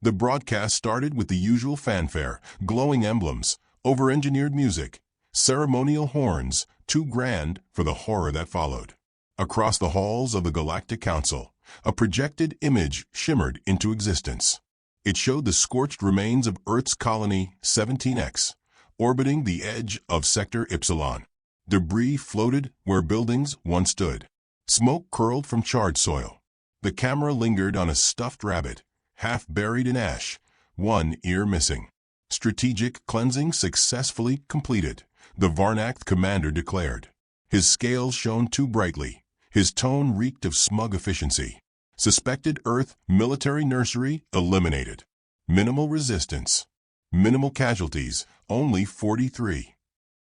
The broadcast started with the usual fanfare, glowing emblems, over-engineered music, ceremonial horns, too grand for the horror that followed. Across the halls of the Galactic Council, a projected image shimmered into existence. It showed the scorched remains of Earth's colony 17X, orbiting the edge of Sector Ypsilon. Debris floated where buildings once stood. Smoke curled from charred soil. The camera lingered on a stuffed rabbit, half buried in ash, one ear missing. Strategic cleansing successfully completed, the Varnact commander declared. His scales shone too brightly. His tone reeked of smug efficiency. Suspected Earth military nursery eliminated. Minimal resistance. Minimal casualties, only 43.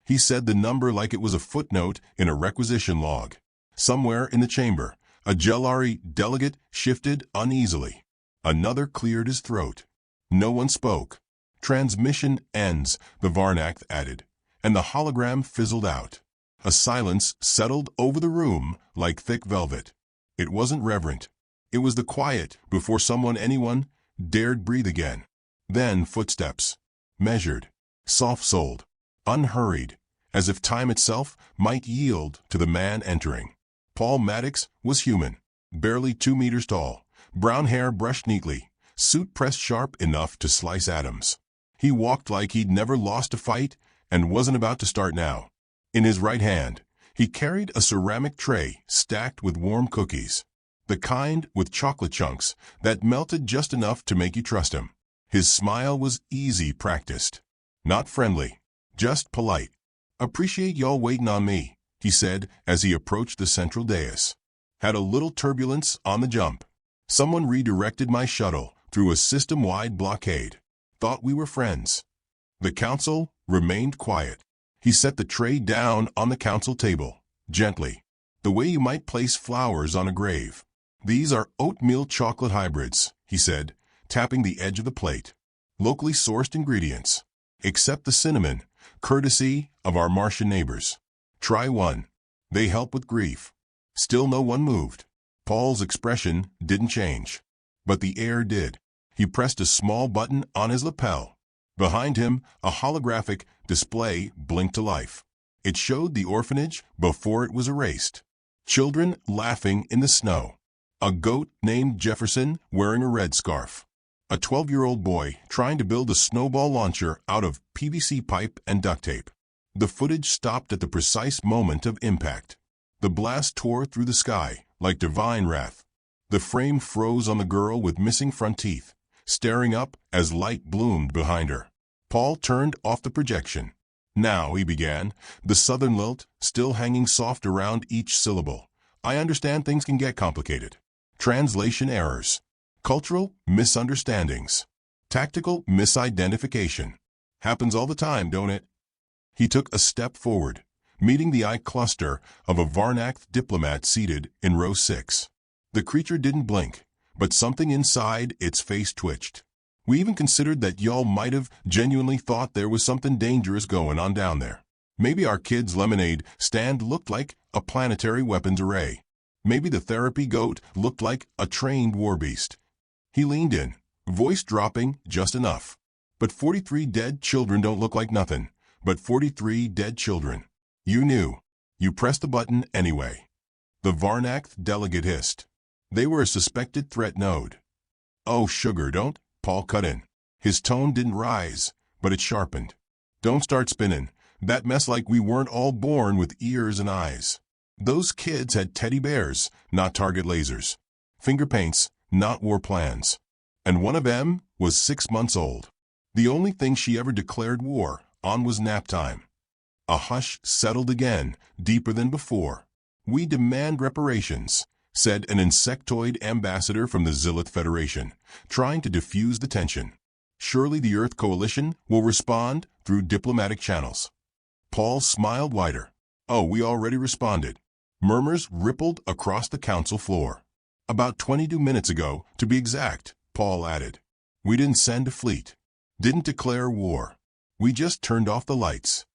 He said the number like it was a footnote in a requisition log. Somewhere in the chamber, a Jellari delegate shifted uneasily. Another cleared his throat. No one spoke. Transmission ends, the Varnact added, and the hologram fizzled out. A silence settled over the room like thick velvet. It wasn't reverent. It was the quiet before anyone dared breathe again. Then footsteps. Measured, soft-soled, unhurried, as if time itself might yield to the man entering. Paul Maddox was human, barely 2 meters tall, brown hair brushed neatly, suit pressed sharp enough to slice atoms. He walked like he'd never lost a fight and wasn't about to start now. In his right hand, he carried a ceramic tray stacked with warm cookies, the kind with chocolate chunks that melted just enough to make you trust him. His smile was easy practiced, not friendly, just polite. "Appreciate y'all waiting on me," he said as he approached the central dais. "Had a little turbulence on the jump. Someone redirected my shuttle through a system-wide blockade. Thought we were friends." The council remained quiet. He set the tray down on the council table, gently, the way you might place flowers on a grave. "These are oatmeal chocolate hybrids," he said, tapping the edge of the plate. "Locally sourced ingredients. Except the cinnamon, courtesy of our Martian neighbors. Try one. They help with grief." Still no one moved. Paul's expression didn't change. But the air did. He pressed a small button on his lapel. Behind him, a holographic display blinked to life. It showed the orphanage before it was erased. Children laughing in the snow. A goat named Jefferson wearing a red scarf. A 12-year-old boy trying to build a snowball launcher out of PVC pipe and duct tape. The footage stopped at the precise moment of impact. The blast tore through the sky like divine wrath. The frame froze on the girl with missing front teeth, staring up as light bloomed behind her. Paul turned off the projection. "Now," he began, the southern lilt still hanging soft around each syllable. "I understand things can get complicated. Translation errors. Cultural misunderstandings. Tactical misidentification. Happens all the time, don't it?" He took a step forward, meeting the eye cluster of a Varnact diplomat seated in row 6. The creature didn't blink, but something inside its face twitched. "We even considered that y'all might have genuinely thought there was something dangerous going on down there. Maybe our kids' lemonade stand looked like a planetary weapons array. Maybe the therapy goat looked like a trained war beast." He leaned in, voice dropping just enough. "But 43 dead children don't look like nothing, but 43 dead children. You knew. You pressed the button anyway." The Varnact delegate hissed. "They were a suspected threat node." "Oh, sugar, don't," Paul cut in. His tone didn't rise, but it sharpened. "Don't start spinning that mess like we weren't all born with ears and eyes. Those kids had teddy bears, not target lasers. Finger paints, not war plans. And one of them was 6 months old. The only thing she ever declared war on was nap time." A hush settled again, deeper than before. "We demand reparations," said an insectoid ambassador from the Zilith Federation, trying to diffuse the tension. "Surely the Earth Coalition will respond through diplomatic channels." Paul smiled wider. "Oh, we already responded." Murmurs rippled across the council floor. "About 22 minutes ago, to be exact," Paul added. "We didn't send a fleet. Didn't declare war. We just turned off the lights."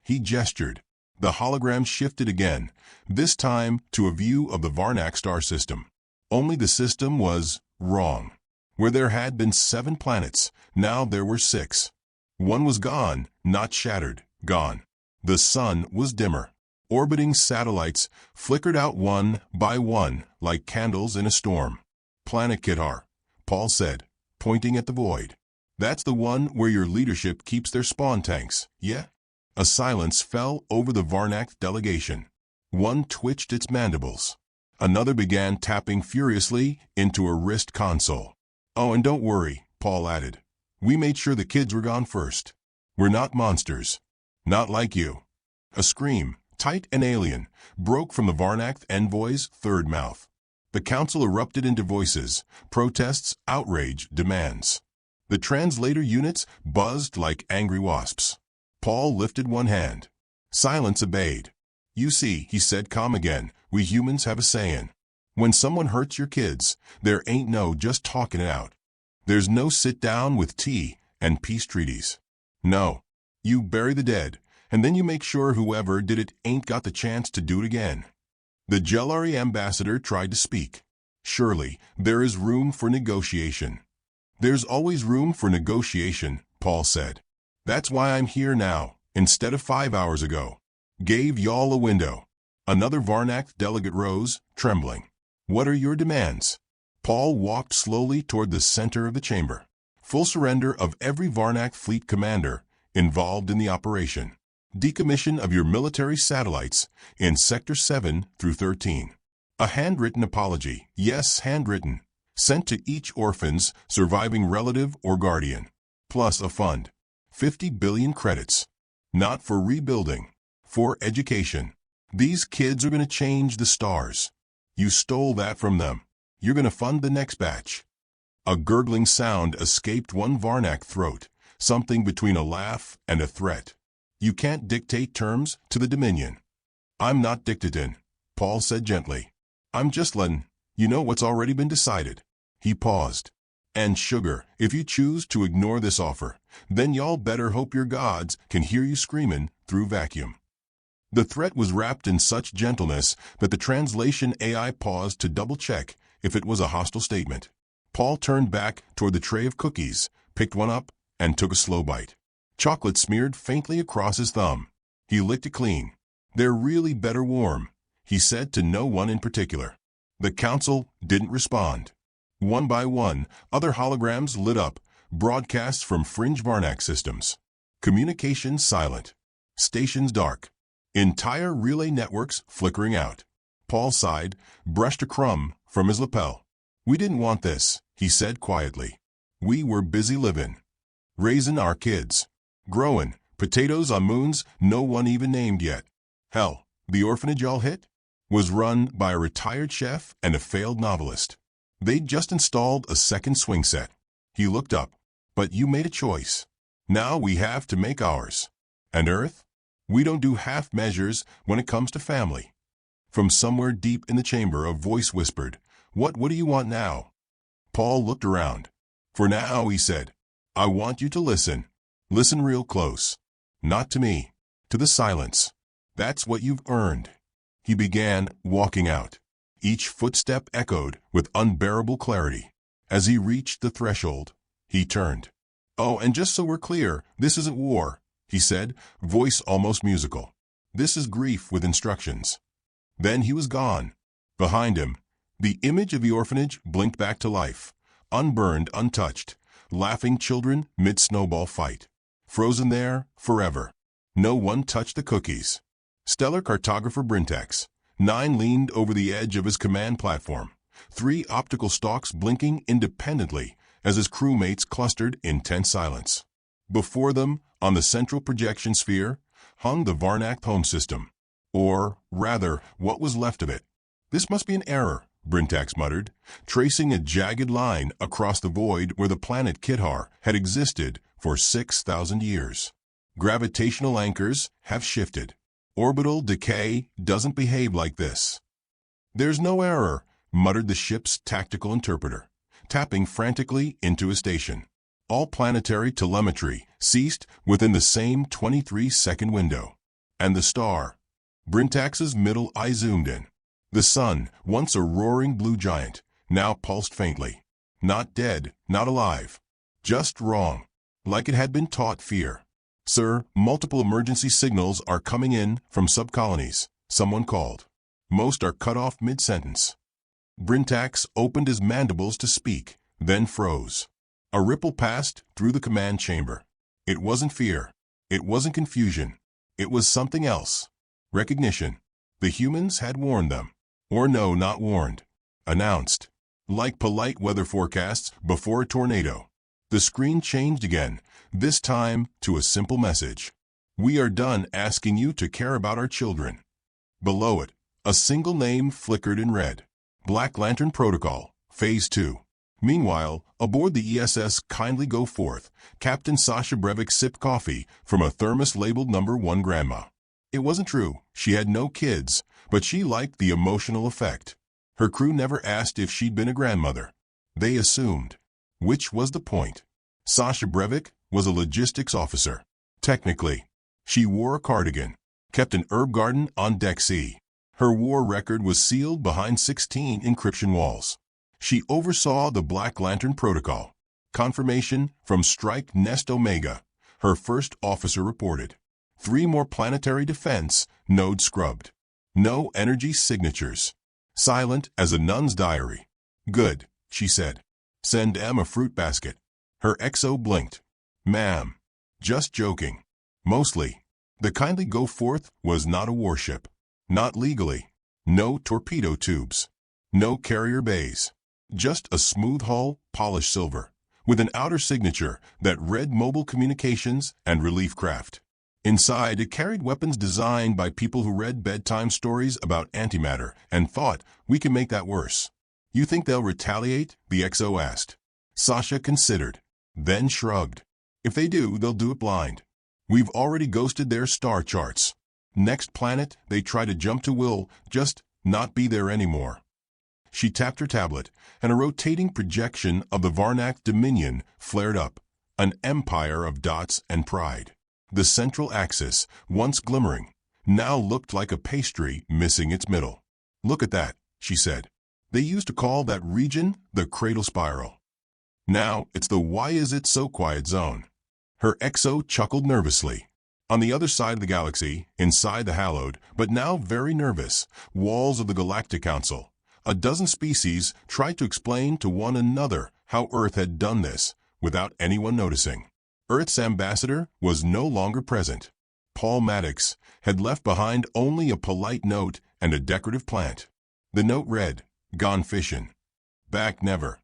He gestured. The hologram shifted again, this time to a view of the Varnac star system. Only the system was wrong. Where there had been 7 planets, now there were 6. One was gone, not shattered, gone. The sun was dimmer. Orbiting satellites flickered out one by one like candles in a storm. Planet Kithar, Paul said, pointing at the void. That's the one where your leadership keeps their spawn tanks, yeah? A silence fell over the Varnak delegation. One twitched its mandibles. Another began tapping furiously into a wrist console. Oh, and don't worry, Paul added. We made sure the kids were gone first. We're not monsters. Not like you. A scream, tight and alien, broke from the Varnak envoy's third mouth. The council erupted into voices, protests, outrage, demands. The translator units buzzed like angry wasps. Paul lifted one hand. Silence obeyed. You see, he said calm again, we humans have a saying. When someone hurts your kids, there ain't no just talking it out. There's no sit down with tea and peace treaties. No. You bury the dead, and then you make sure whoever did it ain't got the chance to do it again. The Jellari ambassador tried to speak. Surely, there is room for negotiation. There's always room for negotiation, Paul said. That's why I'm here now, instead of 5 hours ago. Gave y'all a window. Another Varnak delegate rose, trembling. What are your demands? Paul walked slowly toward the center of the chamber. Full surrender of every Varnak fleet commander involved in the operation. Decommission of your military satellites in Sector 7 through 13. A handwritten apology, yes, handwritten, sent to each orphan's surviving relative or guardian. Plus a fund. 50 billion credits. Not for rebuilding. For education. These kids are going to change the stars. You stole that from them. You're going to fund the next batch. A gurgling sound escaped one Varnak throat, something between a laugh and a threat. You can't dictate terms to the Dominion. I'm not dictating, Paul said gently. I'm just letting you know what's already been decided. He paused. And sugar, if you choose to ignore this offer, then y'all better hope your gods can hear you screaming through vacuum. The threat was wrapped in such gentleness that the translation AI paused to double-check if it was a hostile statement. Paul turned back toward the tray of cookies, picked one up, and took a slow bite. Chocolate smeared faintly across his thumb. He licked it clean. They're really better warm, he said to no one in particular. The council didn't respond. One by one, other holograms lit up, broadcasts from fringe Varnak systems. Communications silent. Stations dark. Entire relay networks flickering out. Paul sighed, brushed a crumb from his lapel. We didn't want this, he said quietly. We were busy living. Raising our kids. Growing potatoes on moons no one even named yet. Hell, the orphanage y'all hit was run by a retired chef and a failed novelist. They'd just installed a second swing set. He looked up. But you made a choice. Now we have to make ours. And Earth? We don't do half measures when it comes to family. From somewhere deep in the chamber a voice whispered, What do you want now? Paul looked around. For now, he said, I want you to listen. Listen real close. Not to me. To the silence. That's what you've earned. He began walking out. Each footstep echoed with unbearable clarity. As he reached the threshold, he turned. Oh, and just so we're clear, this isn't war, he said, voice almost musical. This is grief with instructions. Then he was gone. Behind him, the image of the orphanage blinked back to life, unburned, untouched, laughing children mid-snowball fight. Frozen there forever. No one touched the cookies. Stellar cartographer Brintax. 9 leaned over the edge of his command platform, 3 optical stalks blinking independently as his crewmates clustered in tense silence. Before them, on the central projection sphere, hung the Varnak home system. Or, rather, what was left of it. This must be an error, Brintax muttered, tracing a jagged line across the void where the planet Kithar had existed for 6,000 years. Gravitational anchors have shifted. Orbital decay doesn't behave like this. There's no error, muttered the ship's tactical interpreter, tapping frantically into a station. All planetary telemetry ceased within the same 23-second window. And the star. Brintax's middle eye zoomed in. The sun, once a roaring blue giant, now pulsed faintly. Not dead, not alive. Just wrong. Like it had been taught fear. Sir, multiple emergency signals are coming in from subcolonies, someone called. Most are cut off mid-sentence. Brintax opened his mandibles to speak, then froze. A ripple passed through the command chamber. It wasn't fear. It wasn't confusion. It was something else. Recognition. The humans had warned them. Or no, not warned. Announced. Like polite weather forecasts before a tornado. The screen changed again, this time to a simple message. We are done asking you to care about our children. Below it, a single name flickered in red. Black Lantern Protocol, Phase 2. Meanwhile, aboard the ESS Kindly Go Forth, Captain Sasha Brevik sipped coffee from a thermos labeled No. 1 Grandma. It wasn't true, she had no kids, but she liked the emotional effect. Her crew never asked if she'd been a grandmother. They assumed. Which was the point. Sasha Brevik was a logistics officer. Technically, she wore a cardigan, kept an herb garden on Deck C. Her war record was sealed behind 16 encryption walls. She oversaw the Black Lantern Protocol. Confirmation from Strike Nest Omega, her first officer reported. 3 more planetary defense nodes scrubbed. No energy signatures. Silent as a nun's diary. Good, she said. Send Em a fruit basket. Her XO blinked. Ma'am. Just joking. Mostly. The Kindly Go Forth was not a warship. Not legally. No torpedo tubes. No carrier bays. Just a smooth hull, polished silver, with an outer signature that read mobile communications and relief craft. Inside, it carried weapons designed by people who read bedtime stories about antimatter and thought, we can make that worse. You think they'll retaliate? The XO asked. Sasha considered, then shrugged. If they do, they'll do it blind. We've already ghosted their star charts. Next planet, they try to jump to will just not be there anymore. She tapped her tablet, and a rotating projection of the Varnak Dominion flared up, an empire of dots and pride. The central axis, once glimmering, now looked like a pastry missing its middle. Look at that, she said. They used to call that region the cradle spiral. Now it's the why is it so quiet zone. Her XO chuckled nervously. On the other side of the galaxy, inside the hallowed, but now very nervous, walls of the Galactic Council, a dozen species tried to explain to one another how Earth had done this, without anyone noticing. Earth's ambassador was no longer present. Paul Maddox had left behind only a polite note and a decorative plant. The note read, "Gone fishin'. Back never."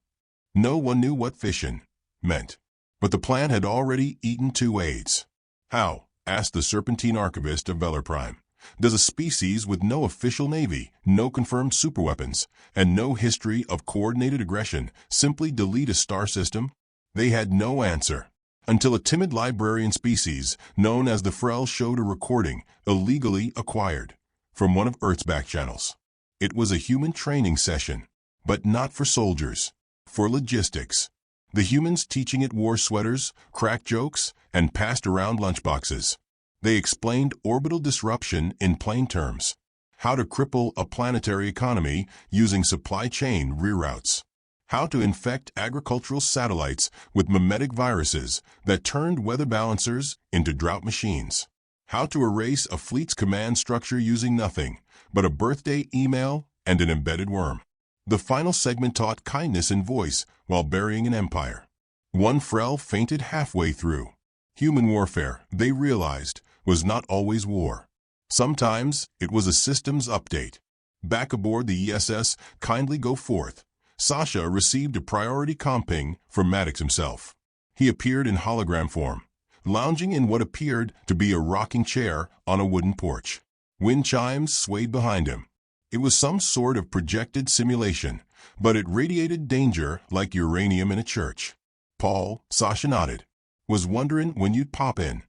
No one knew what fishin' meant, but the plant had already eaten 2 aides. How? Asked the Serpentine Archivist of Velar Prime. Does a species with no official navy, no confirmed superweapons, and no history of coordinated aggression simply delete a star system? They had no answer. Until a timid librarian species known as the Frel showed a recording, illegally acquired, from one of Earth's back channels. It was a human training session, but not for soldiers, for logistics. The humans teaching it wore sweaters, cracked jokes, and passed around lunchboxes. They explained orbital disruption in plain terms, how to cripple a planetary economy using supply chain reroutes, how to infect agricultural satellites with mimetic viruses that turned weather balancers into drought machines, how to erase a fleet's command structure using nothing but a birthday email and an embedded worm. The final segment taught kindness in voice while burying an empire. One Frel fainted halfway through. Human warfare, they realized, was not always war. Sometimes it was a systems update. Back aboard the ESS Kindly Go Forth, Sasha received a priority comping from Maddox himself. He appeared in hologram form, lounging in what appeared to be a rocking chair on a wooden porch. Wind chimes swayed behind him. It was some sort of projected simulation, but it radiated danger like uranium in a church. Paul, Sasha nodded, was wondering when you'd pop in.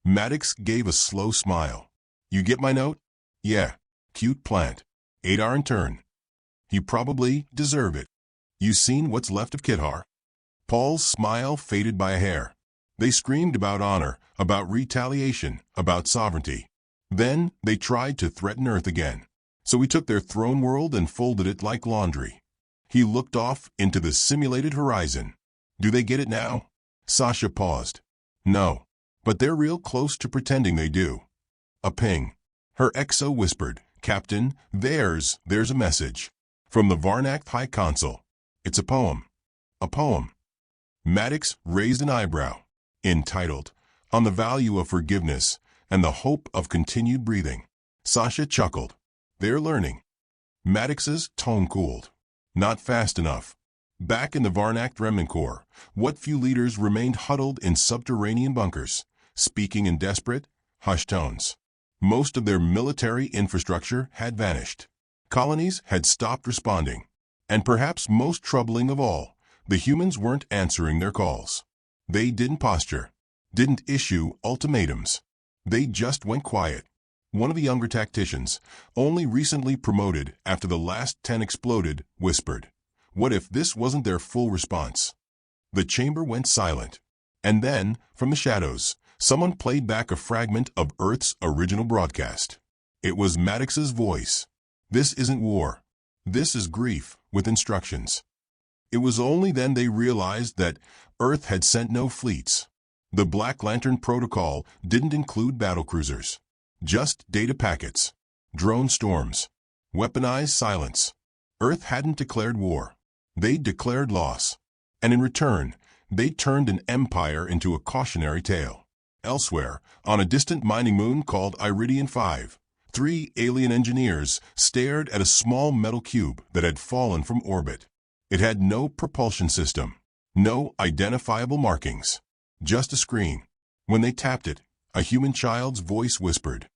Maddox gave a slow smile. You get my note? Yeah. Cute plant. 8R in turn. You probably deserve it. You seen what's left of Kidhar? Paul's smile faded by a hair. They screamed about honor, about retaliation, about sovereignty. Then they tried to threaten Earth again. So we took their throne world and folded it like laundry. He looked off into the simulated horizon. Do they get it now? Sasha paused. No, but they're real close to pretending they do. A ping. Her XO whispered, Captain, there's a message. From the Varnac High Consul. It's a poem. A poem. Maddox raised an eyebrow. Entitled, On the Value of Forgiveness and the Hope of Continued Breathing. Sasha chuckled. They're learning. Maddox's tone cooled. Not fast enough. Back in the Varnac Remnant Corps, what few leaders remained huddled in subterranean bunkers, speaking in desperate, hushed tones. Most of their military infrastructure had vanished. Colonies had stopped responding. And perhaps most troubling of all, the humans weren't answering their calls. They didn't posture, didn't issue ultimatums. They just went quiet. One of the younger tacticians, only recently promoted after the last 10 exploded, whispered, What if this wasn't their full response? The chamber went silent. And then, from the shadows, someone played back a fragment of Earth's original broadcast. It was Maddox's voice. This isn't war. This is grief, with instructions. It was only then they realized that Earth had sent no fleets. The Black Lantern Protocol didn't include battlecruisers. Just data packets, drone storms, weaponized silence. Earth hadn't declared war. They'd declared loss. And in return, they turned an empire into a cautionary tale. Elsewhere, on a distant mining moon called Iridian 5, 3 alien engineers stared at a small metal cube that had fallen from orbit. It had no propulsion system, no identifiable markings, just a screen. When they tapped it, a human child's voice whispered,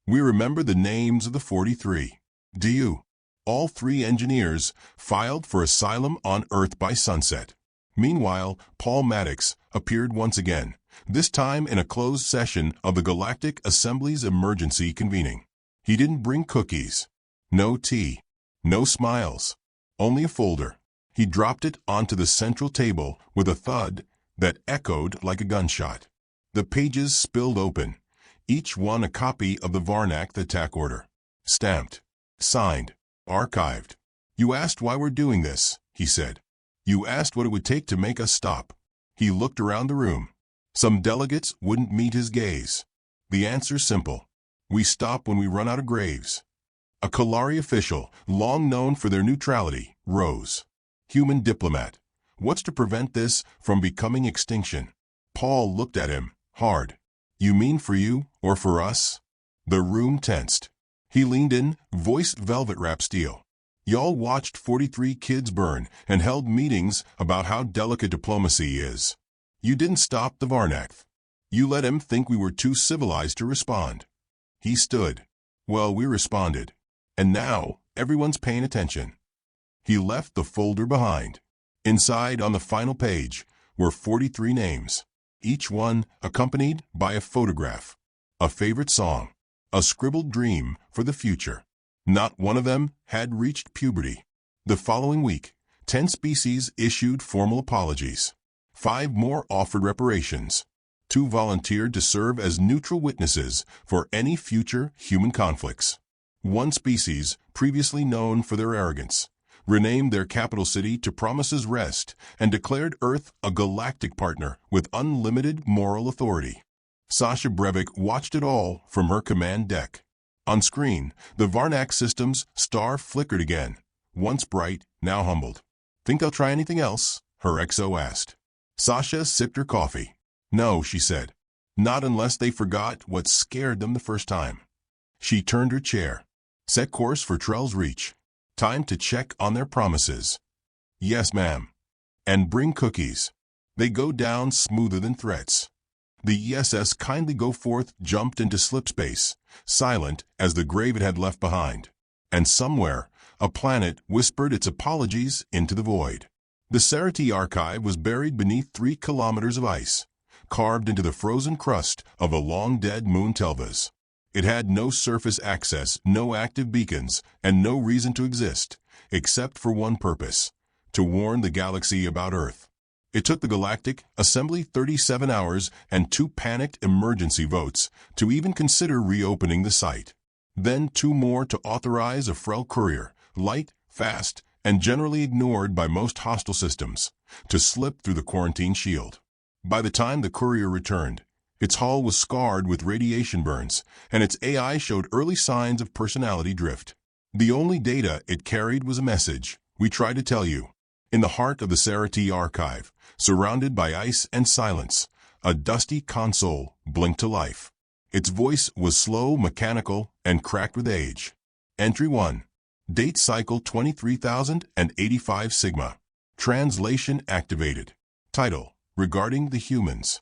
We remember the names of the 43. Do you? All 3 engineers filed for asylum on Earth by sunset. Meanwhile, Paul Maddox appeared once again, this time in a closed session of the Galactic Assembly's emergency convening. He didn't bring cookies. No tea. No smiles. Only a folder. He dropped it onto the central table with a thud that echoed like a gunshot. The pages spilled open, each one a copy of the Varnac attack order. Stamped. Signed. Archived. You asked why we're doing this, he said. You asked what it would take to make us stop. He looked around the room. Some delegates wouldn't meet his gaze. The answer's simple. We stop when we run out of graves. A Kalari official, long known for their neutrality, rose. Human diplomat. What's to prevent this from becoming extinction? Paul looked at him, hard. You mean for you, or for us? The room tensed. He leaned in, voice velvet-wrapped steel. Y'all watched 43 kids burn and held meetings about how delicate diplomacy is. You didn't stop the Varnac. You let him think we were too civilized to respond. He stood. Well, we responded. And now, everyone's paying attention. He left the folder behind. Inside, on the final page, were 43 names, each one accompanied by a photograph, a favorite song, a scribbled dream for the future. Not one of them had reached puberty. The following week, 10 species issued formal apologies. 5 more offered reparations. 2 volunteered to serve as neutral witnesses for any future human conflicts. 1 species, previously known for their arrogance, renamed their capital city to Promises Rest and declared Earth a galactic partner with unlimited moral authority. Sasha Brevik watched it all from her command deck. On screen, the Varnac system's star flickered again, once bright, now humbled. Think they'll try anything else? Her XO asked. Sasha sipped her coffee. No, she said. Not unless they forgot what scared them the first time. She turned her chair. Set course for Trell's Reach. Time to check on their promises. Yes, ma'am. And bring cookies. They go down smoother than threats. The ESS Kindly Go Forth jumped into slipspace, silent as the grave it had left behind. And somewhere, a planet whispered its apologies into the void. The Cerati archive was buried beneath 3 kilometers of ice, carved into the frozen crust of a long-dead moon Telvas. It had no surface access, no active beacons, and no reason to exist, except for one purpose, to warn the galaxy about Earth. It took the Galactic Assembly 37 hours and 2 panicked emergency votes to even consider reopening the site. Then 2 more to authorize a Frel courier, light, fast, and generally ignored by most hostile systems, to slip through the quarantine shield. By the time the courier returned, its hull was scarred with radiation burns, and its AI showed early signs of personality drift. The only data it carried was a message: "We tried to tell you." In the heart of the Serati archive, surrounded by ice and silence, a dusty console blinked to life. Its voice was slow, mechanical, and cracked with age. Entry 1. Date cycle 23,085 Sigma. Translation activated. Title: Regarding the Humans.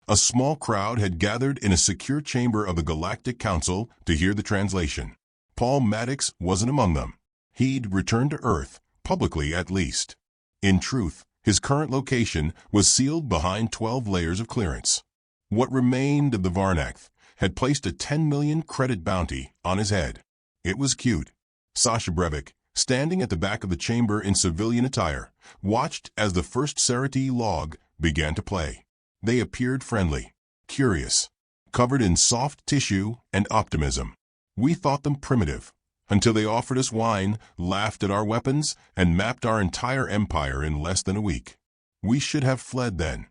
A small crowd had gathered in a secure chamber of the Galactic Council to hear the translation. Paul Maddox wasn't among them. He'd returned to Earth, publicly at least. In truth, his current location was sealed behind 12 layers of clearance. What remained of the Varnax had placed a 10 million credit bounty on his head. It was cute. Sasha Brevik, standing at the back of the chamber in civilian attire, watched as the first Serati log began to play. They appeared friendly, curious, covered in soft tissue and optimism. We thought them primitive, until they offered us wine, laughed at our weapons, and mapped our entire empire in less than a week. We should have fled then.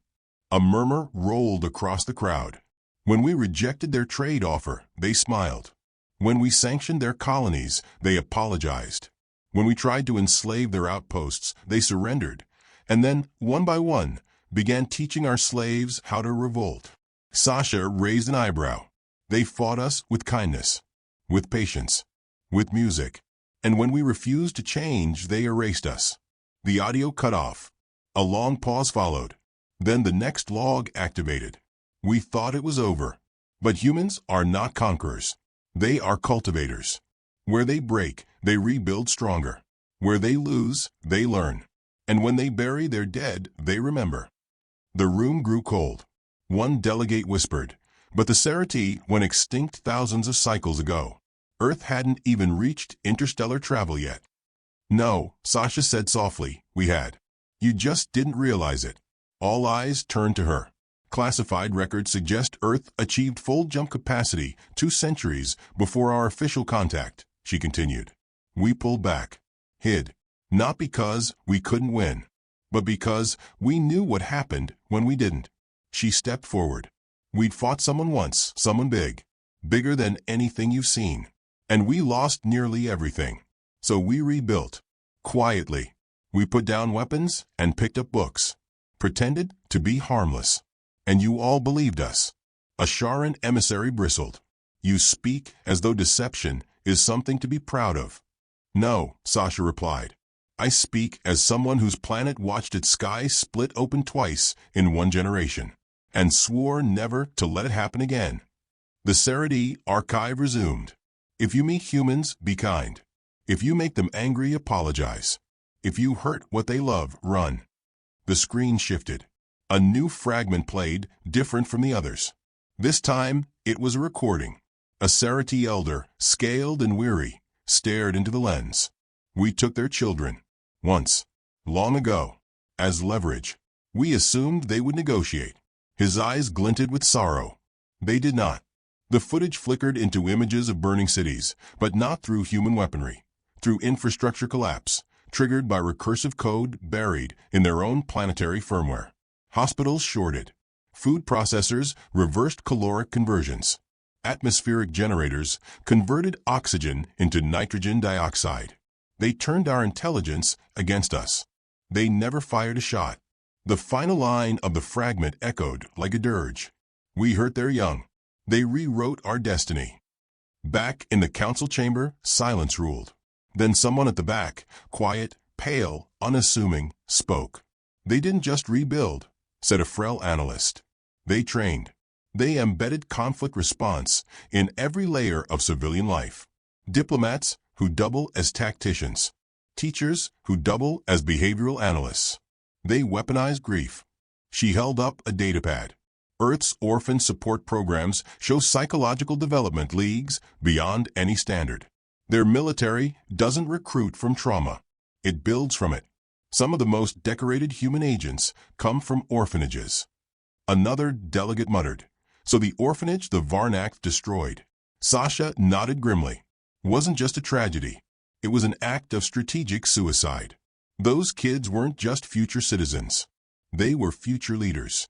A murmur rolled across the crowd. When we rejected their trade offer, they smiled. When we sanctioned their colonies, they apologized. When we tried to enslave their outposts, they surrendered, and then, one by one, began teaching our slaves how to revolt. Sasha raised an eyebrow. They fought us with kindness, with patience, with music, and when we refused to change, they erased us. The audio cut off. A long pause followed. Then the next log activated. We thought it was over. But humans are not conquerors. They are cultivators. Where they break, they rebuild stronger. Where they lose, they learn. And when they bury their dead, they remember. The room grew cold. One delegate whispered, "But the Serati went extinct thousands of cycles ago. Earth hadn't even reached interstellar travel yet." "No," Sasha said softly, "we had. You just didn't realize it." All eyes turned to her. Classified records suggest Earth achieved full jump capacity 2 centuries before our official contact, she continued. We pulled back, hid, not because we couldn't win, but because we knew what happened when we didn't. She stepped forward. We'd fought someone once, someone big, bigger than anything you've seen. And we lost nearly everything. So we rebuilt. Quietly. We put down weapons and picked up books. Pretended to be harmless. And you all believed us. A Sharan emissary bristled. You speak as though deception is something to be proud of. No, Sasha replied. I speak as someone whose planet watched its sky split open twice in 1 generation, and swore never to let it happen again. The Serati archive resumed. If you meet humans, be kind. If you make them angry, apologize. If you hurt what they love, run. The screen shifted. A new fragment played, different from the others. This time, it was a recording. A Serati elder, scaled and weary, stared into the lens. We took their children. Once. Long ago. As leverage. We assumed they would negotiate. His eyes glinted with sorrow. They did not. The footage flickered into images of burning cities, but not through human weaponry. Through infrastructure collapse, triggered by recursive code buried in their own planetary firmware. Hospitals shorted. Food processors reversed caloric conversions. Atmospheric generators converted oxygen into nitrogen dioxide. They turned our intelligence against us. They never fired a shot. The final line of the fragment echoed like a dirge. We hurt their young. They rewrote our destiny. Back in the council chamber, silence ruled. Then someone at the back, quiet, pale, unassuming, spoke. They didn't just rebuild, said a frail analyst. They trained. They embedded conflict response in every layer of civilian life. Diplomats who double as tacticians. Teachers who double as behavioral analysts. They weaponized grief. She held up a datapad. Earth's orphan support programs show psychological development leagues beyond any standard. Their military doesn't recruit from trauma. It builds from it. Some of the most decorated human agents come from orphanages. Another delegate muttered, so the orphanage the Varnax destroyed. Sasha nodded grimly. Wasn't just a tragedy. It was an act of strategic suicide. Those kids weren't just future citizens. They were future leaders.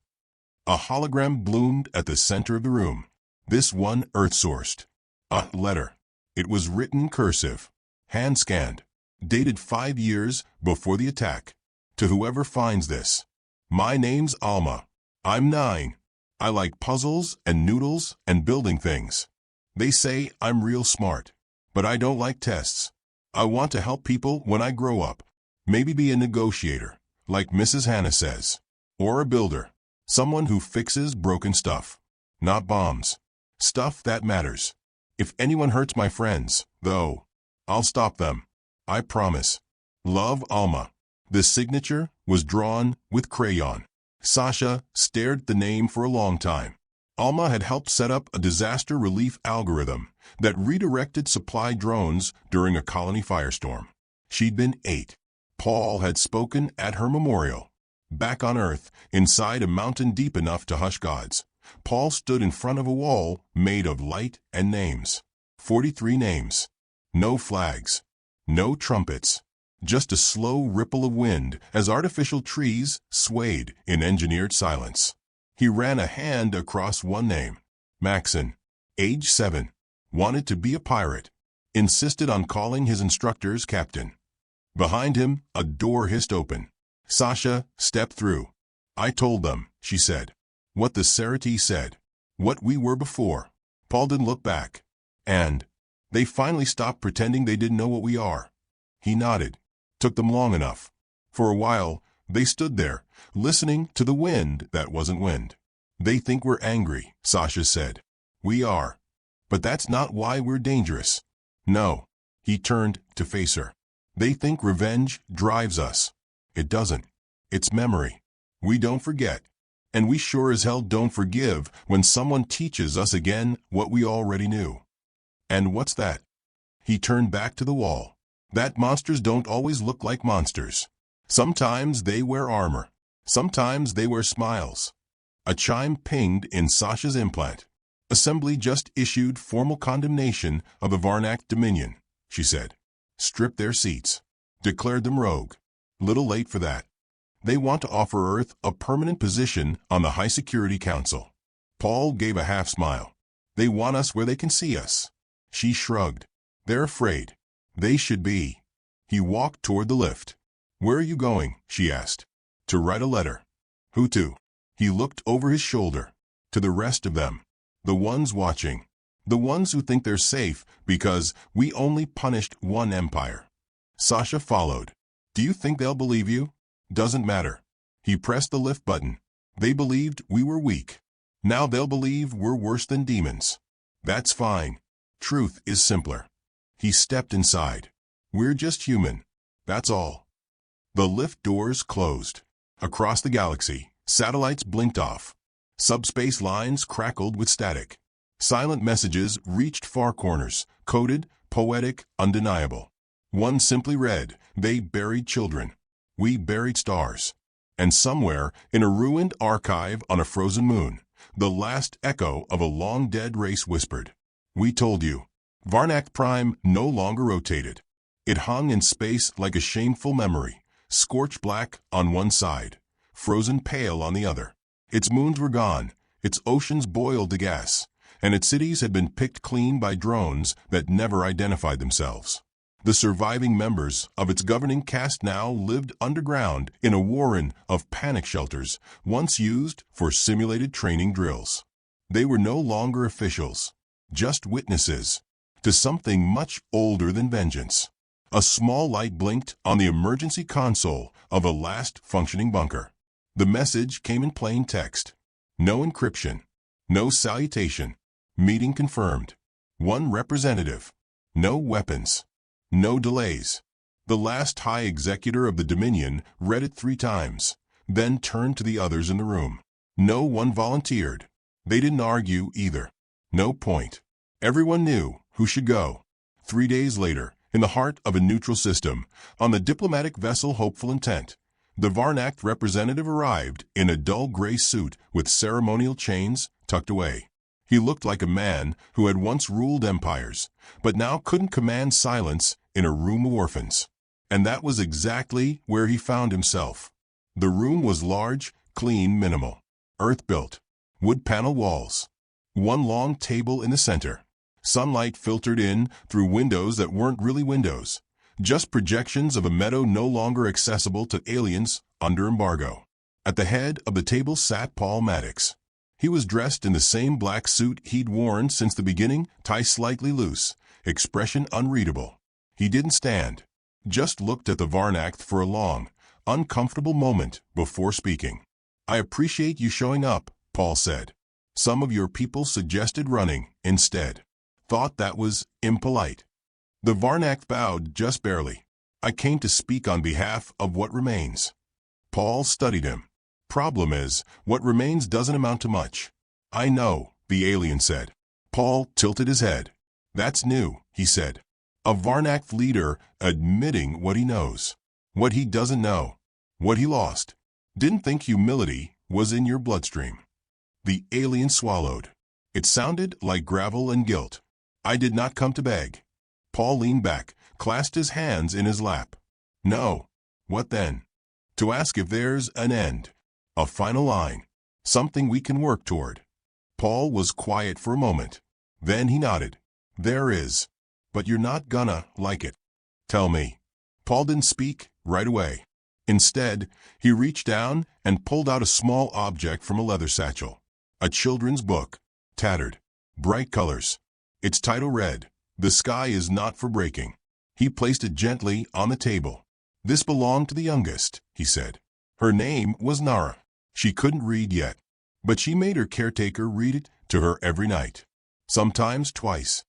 A hologram bloomed at the center of the room. This one Earth-sourced. A letter. It was written cursive, hand-scanned, dated 5 years before the attack. To whoever finds this. My name's Alma. I'm 9. I like puzzles and noodles and building things. They say I'm real smart, but I don't like tests. I want to help people when I grow up. Maybe be a negotiator, like Mrs. Hannah says. Or a builder. Someone who fixes broken stuff. Not bombs. Stuff that matters. If anyone hurts my friends, though, I'll stop them. I promise. Love, Alma. The signature was drawn with crayon. Sasha stared at the name for a long time. Alma had helped set up a disaster relief algorithm that redirected supply drones during a colony firestorm. She'd been 8. Paul had spoken at her memorial. Back on Earth, inside a mountain deep enough to hush gods, Paul stood in front of a wall made of light and names. 43 names. No flags. No trumpets. Just a slow ripple of wind as artificial trees swayed in engineered silence. He ran a hand across one name. Maxon. Age 7. Wanted to be a pirate. Insisted on calling his instructors captain. Behind him, a door hissed open. Sasha stepped through. I told them, she said. What the Serati said. What we were before. Paul didn't look back. And they finally stopped pretending they didn't know what we are. He nodded. Took them long enough. For a while, they stood there, listening to the wind that wasn't wind. They think we're angry, Sasha said. We are. But that's not why we're dangerous. No. He turned to face her. They think revenge drives us. It doesn't. It's memory. We don't forget. And we sure as hell don't forgive when someone teaches us again what we already knew. And what's that? He turned back to the wall. That monsters don't always look like monsters. Sometimes they wear armor. Sometimes they wear smiles. A chime pinged in Sasha's implant. Assembly just issued formal condemnation of the Varnak Dominion, she said. Stripped their seats. Declared them rogue. Little late for that. They want to offer Earth a permanent position on the High Security Council. Paul gave a half smile. They want us where they can see us. She shrugged. They're afraid. They should be. He walked toward the lift. Where are you going? She asked. To write a letter. Who to? He looked over his shoulder. To the rest of them. The ones watching. The ones who think they're safe because we only punished one empire. Sasha followed. Do you think they'll believe you? Doesn't matter. He pressed the lift button. They believed we were weak. Now they'll believe we're worse than demons. That's fine. Truth is simpler. He stepped inside. We're just human. That's all. The lift doors closed. Across the galaxy, satellites blinked off. Subspace lines crackled with static. Silent messages reached far corners, coded, poetic, undeniable. One simply read, they buried children. We buried stars. And somewhere, in a ruined archive on a frozen moon, the last echo of a long-dead race whispered, we told you. Varnak Prime no longer rotated. It hung in space like a shameful memory, scorched black on one side, frozen pale on the other. Its moons were gone, its oceans boiled to gas, and its cities had been picked clean by drones that never identified themselves. The surviving members of its governing caste now lived underground in a warren of panic shelters once used for simulated training drills. They were no longer officials, just witnesses to something much older than vengeance. A small light blinked on the emergency console of a last functioning bunker. The message came in plain text. No encryption. No salutation. Meeting confirmed. One representative. No weapons. No delays. The last high executor of the Dominion read it 3 times, then turned to the others in the room. No one volunteered. They didn't argue either. No point. Everyone knew who should go. 3 days later, in the heart of a neutral system, on the diplomatic vessel Hopeful Intent, the Varnak representative arrived in a dull gray suit with ceremonial chains tucked away. He looked like a man who had once ruled empires, but now couldn't command silence in a room of orphans. And that was exactly where he found himself. The room was large, clean, minimal. Earth-built. Wood panel walls. One long table in the center. Sunlight filtered in through windows that weren't really windows. Just projections of a meadow no longer accessible to aliens under embargo. At the head of the table sat Paul Maddox. He was dressed in the same black suit he'd worn since the beginning, tie slightly loose, expression unreadable. He didn't stand, just looked at the Varnact for a long, uncomfortable moment before speaking. "I appreciate you showing up," Paul said. "Some of your people suggested running instead. Thought that was impolite." The Varnact bowed just barely. "I came to speak on behalf of what remains." Paul studied him. "Problem is, what remains doesn't amount to much." "I know," the alien said. Paul tilted his head. "That's new," he said. "A Varnact leader admitting what he knows. What he doesn't know. What he lost. Didn't think humility was in your bloodstream." The alien swallowed. It sounded like gravel and guilt. "I did not come to beg." Paul leaned back, clasped his hands in his lap. "No. What then?" "To ask if there's an end. A final line. Something we can work toward." Paul was quiet for a moment. Then he nodded. "There is. But you're not gonna like it." "Tell me." Paul didn't speak right away. Instead, he reached down and pulled out a small object from a leather satchel. A children's book. Tattered. Bright colors. Its title read, "The Sky is Not for Breaking." He placed it gently on the table. "This belonged to the youngest," he said. "Her name was Nara. She couldn't read yet, but she made her caretaker read it to her every night. Sometimes twice."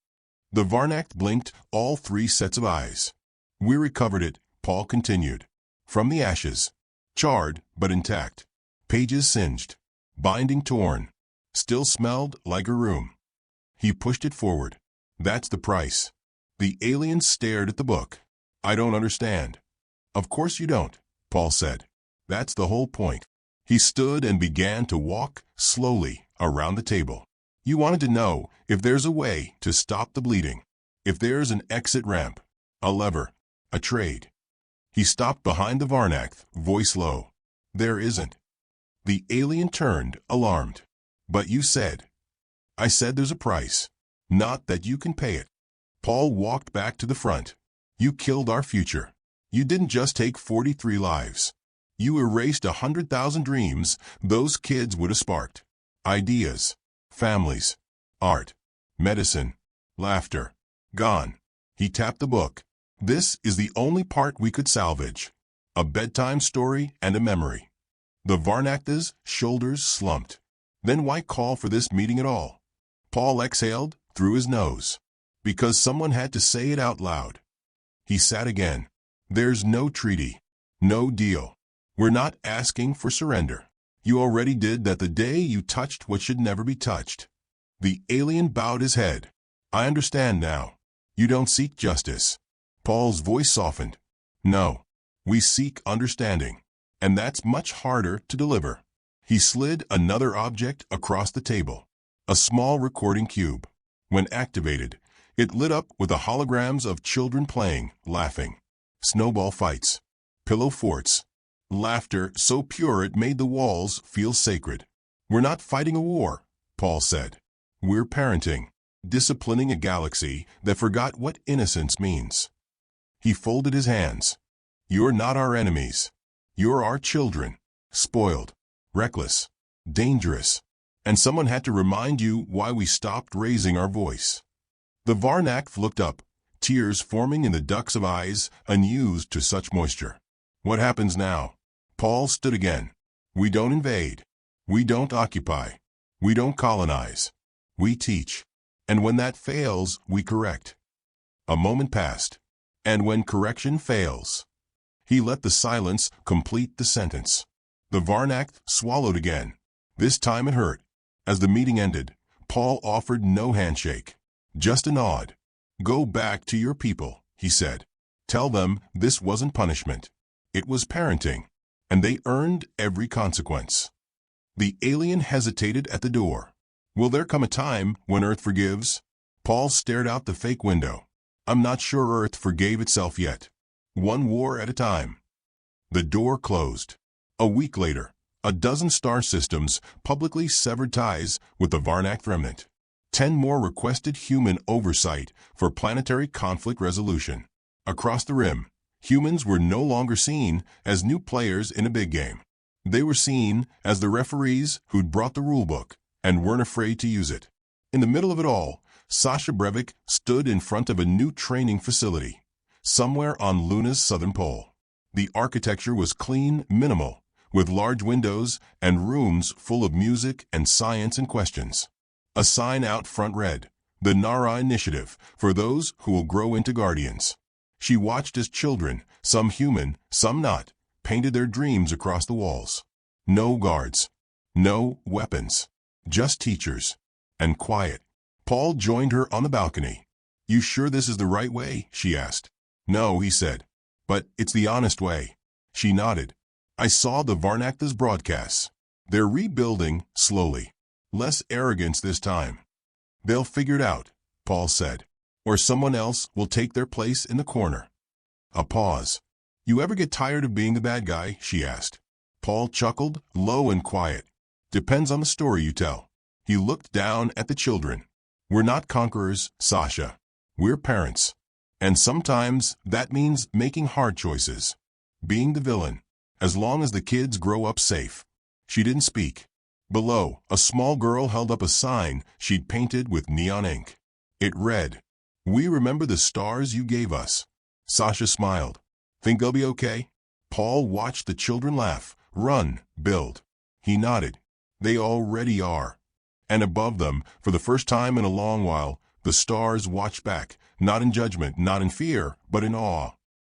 The Varnact blinked all three sets of eyes. "We recovered it," Paul continued. "From the ashes. Charred, but intact. Pages singed. Binding torn. Still smelled like a room." He pushed it forward. "That's the price." The alien stared at the book. "I don't understand." "Of course you don't," Paul said. "That's the whole point." He stood and began to walk slowly around the table. "You wanted to know if there's a way to stop the bleeding. If there's an exit ramp, a lever, a trade." He stopped behind the Varnact, voice low. "There isn't." The alien turned, alarmed. "But you said." "I said there's a price. Not that you can pay it." Paul walked back to the front. "You killed our future. You didn't just take 43 lives. You erased 100,000 dreams those kids would have sparked. Ideas, families, art, medicine, laughter. Gone." He tapped the book. "This is the only part we could salvage. A bedtime story and a memory." The Varnacta's shoulders slumped. "Then why call for this meeting at all?" Paul exhaled through his nose. "Because someone had to say it out loud." He sat again. "There's no treaty. No deal. We're not asking for surrender. You already did that the day you touched what should never be touched." The alien bowed his head. "I understand now. You don't seek justice." Paul's voice softened. "No. We seek understanding. And that's much harder to deliver." He slid another object across the table. A small recording cube. When activated, it lit up with the holograms of children playing, laughing. Snowball fights. Pillow forts. Laughter so pure it made the walls feel sacred. "We're not fighting a war," Paul said. "We're parenting. Disciplining a galaxy that forgot what innocence means." He folded his hands. "You're not our enemies. You're our children. Spoiled. Reckless. Dangerous. And someone had to remind you why we stopped raising our voice." The Varnact looked up, tears forming in the ducts of eyes unused to such moisture. "What happens now?" Paul stood again. "We don't invade. We don't occupy. We don't colonize. We teach. And when that fails, we correct." A moment passed. "And when correction fails." He let the silence complete the sentence. The Varnact swallowed again. This time it hurt. As the meeting ended, Paul offered no handshake. Just a nod. "Go back to your people," he said. "Tell them this wasn't punishment. It was parenting. And they earned every consequence." The alien hesitated at the door. Will there come a time when Earth forgives? Paul stared out the fake window. I'm not sure Earth forgave itself yet. One war at a time. The door closed. A week later, a dozen star systems publicly severed ties with the Varnac remnant. 10 more requested human oversight for planetary conflict resolution. Across the rim, humans were no longer seen as new players in a big game. They were seen as the referees who'd brought the rulebook and weren't afraid to use it. In the middle of it all, Sasha Brevik stood in front of a new training facility, somewhere on Luna's southern pole. The architecture was clean, minimal, with large windows and rooms full of music and science and questions. A sign out front read, "The Nara Initiative, for those who will grow into guardians." She watched as children, some human, some not, painted their dreams across the walls. No guards. No weapons. Just teachers. And quiet. Paul joined her on the balcony. "You sure this is the right way?" she asked. "No," he said. "But it's the honest way." She nodded. "I saw the Varnac's broadcasts. They're rebuilding slowly. Less arrogance this time." "They'll figure it out," Paul said. "Or someone else will take their place in the corner." A pause. "You ever get tired of being the bad guy?" she asked. Paul chuckled, low and quiet. "Depends on the story you tell." He looked down at the children. "We're not conquerors, Sasha. We're parents. And sometimes that means making hard choices. Being the villain. As long as the kids grow up safe." She didn't speak. Below, a small girl held up a sign she'd painted with neon ink. It read, "We remember the stars you gave us." Sasha smiled. "Think they'll be okay?" Paul watched the children laugh, run, build. He nodded. "They already are." And above them, for the first time in a long while, the stars watched back, not in judgment, not in fear, but in awe.